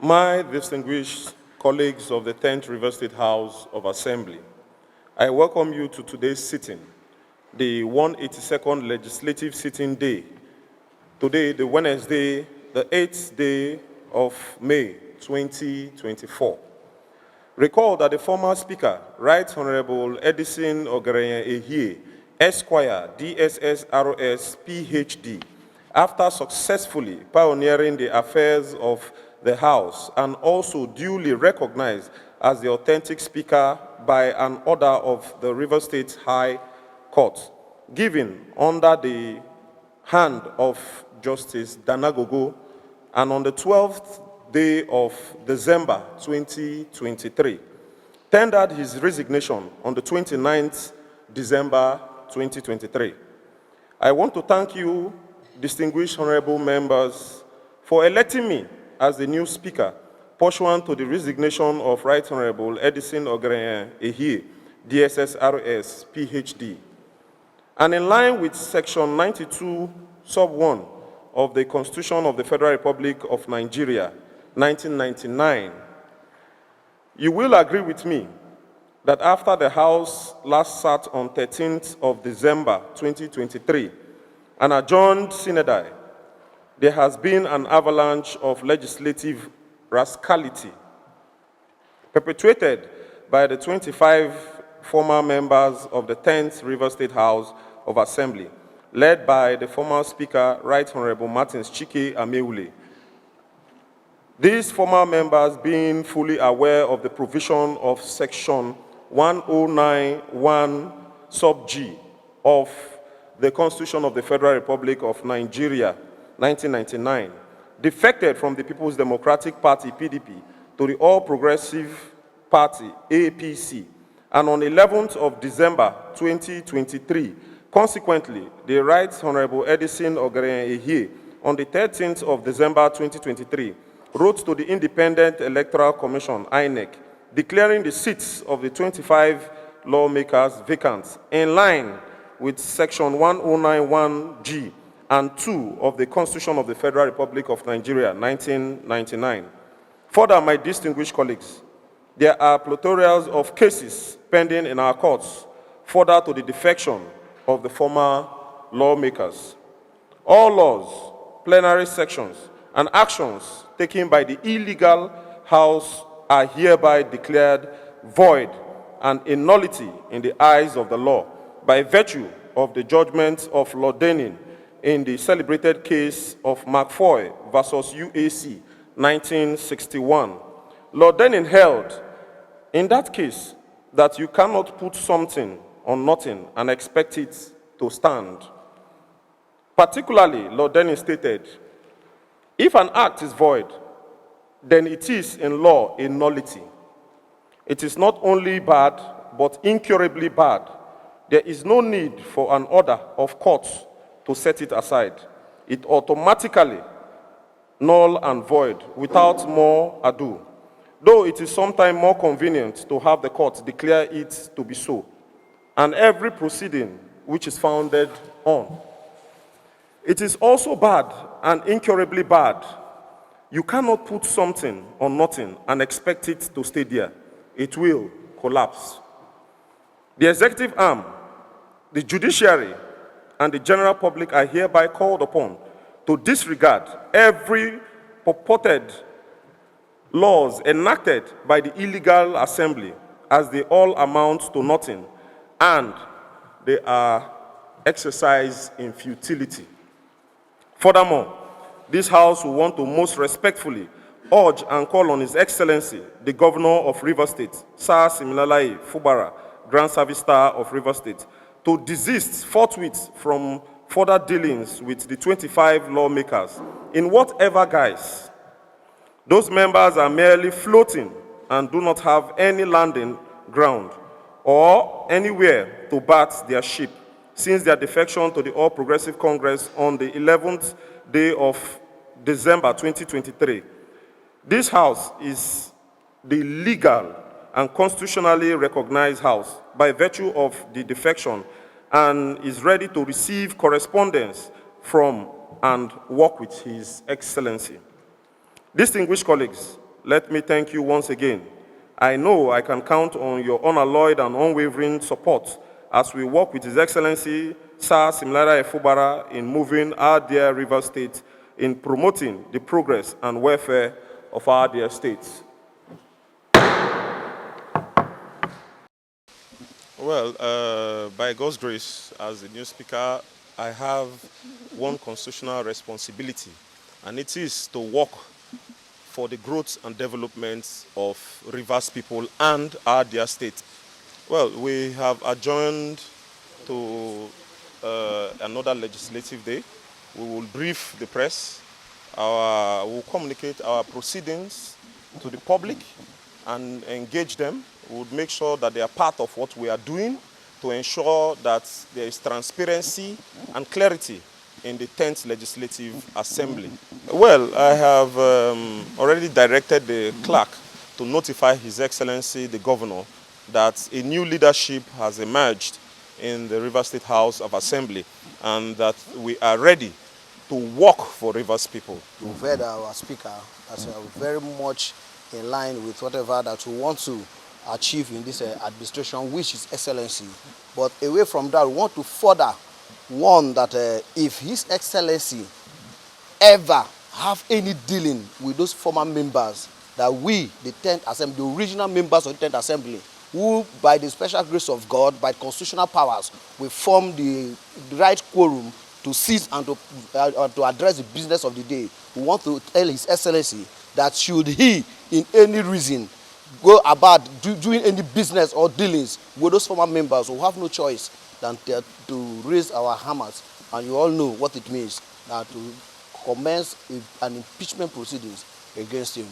My distinguished colleagues of the 10th River State House of Assembly, I welcome you to today's sitting, the 182nd Legislative Sitting Day. Today, the Wednesday, the 8th day of May 2024. Recall that the former Speaker, Right Honorable Edison Ogerenye Ehie, Esquire, DSSRS, PhD, after successfully pioneering the affairs of the House and also duly recognized as the authentic Speaker by an order of the River State High Court, given under the hand of Justice Danagogo, and on the 12th day of December 2023, tendered his resignation on the 29th December 2023. I want to thank you, distinguished honorable members, for electing me as the new Speaker, pursuant to the resignation of Right Honorable Edison Ogerenye Ehie, DSSRS, PhD. And in line with Section 92, Sub 1 of the Constitution of the Federal Republic of Nigeria, 1999, you will agree with me that after the House last sat on 13th of December 2023 and adjourned synodically, there has been an avalanche of legislative rascality perpetrated by the 25 former members of the 10th River State House of Assembly, led by the former Speaker, Right Honorable Martins Chike Ameule. These former members being fully aware of the provision of Section 1091 sub G of the Constitution of the Federal Republic of Nigeria, 1999, defected from the People's Democratic Party, PDP, to the All Progressive Party, APC, and on 11th of December 2023, consequently, the Right Honorable Edison Ogerenye Ehie, on the 13th of December 2023, wrote to the Independent Electoral Commission, INEC, declaring the seats of the 25 lawmakers vacant, in line with Section 1091G and 2 of the Constitution of the Federal Republic of Nigeria, 1999. Further, my distinguished colleagues, there are plethora of cases pending in our courts, further to the defection of the former lawmakers. All laws, plenary sections, and actions taken by the illegal House are hereby declared void and a nullity in the eyes of the law by virtue of the judgment of Lord Denning in the celebrated case of McFoy versus UAC, 1961. Lord Denning held in that case that you cannot put something on nothing and expect it to stand. Particularly, Lord Denning stated, if an act is void, then it is in law a nullity. It is not only bad, but incurably bad. There is no need for an order of courts to set it aside. It automatically null and void without more ado, though it is sometimes more convenient to have the court declare it to be so, and every proceeding which is founded on. It is also bad and incurably bad. You cannot put something on nothing and expect it to stay there. It will collapse. The executive arm, the judiciary, and the general public are hereby called upon to disregard every purported laws enacted by the illegal assembly as they all amount to nothing and they are exercised in futility. Furthermore, this House will want to most respectfully urge and call on His Excellency, the Governor of River State, Sir Siminalayi Fubara, Grand Service Star of River State, to desist forthwith from further dealings with the 25 lawmakers in whatever guise. Those members are merely floating and do not have any landing ground or anywhere to bat their ship since their defection to the All Progressive Congress on the 11th day of December 2023. This house is the legal and constitutionally recognized house by virtue of the defection and is ready to receive correspondence from and work with His Excellency. Distinguished colleagues, let me thank you once again. I know I can count on your unalloyed and unwavering support as we work with His Excellency, Sir Pro-Fubara, in moving our dear River State in promoting the progress and welfare of our dear states. Well, by God's grace, as the new speaker, I have one constitutional responsibility, and it is to work for the growth and development of Rivers people and our dear state. Well, we have adjourned to another legislative day. We will brief the press. We will communicate our proceedings to the public and engage them. We would make sure that they are part of what we are doing to ensure that there is transparency and clarity in the 10th Legislative Assembly. Well, I have already directed the clerk to notify His Excellency the Governor that a new leadership has emerged in the Rivers State House of Assembly and that we are ready to work for Rivers people. We've heard our speaker as very much in line with whatever that we want to achieve in this administration, which is excellency. But away from that, we want to further warn that if His Excellency ever have any dealing with those former members, that we, the 10th Assembly, the original members of the 10th Assembly, who by the special grace of God, by constitutional powers, we form the right quorum to seize and to address the business of the day. We want to tell His Excellency that should he, in any reason, go about doing any business or dealings with those former members, who have no choice than to raise our hammers. And you all know what it means, to commence an impeachment proceedings against him.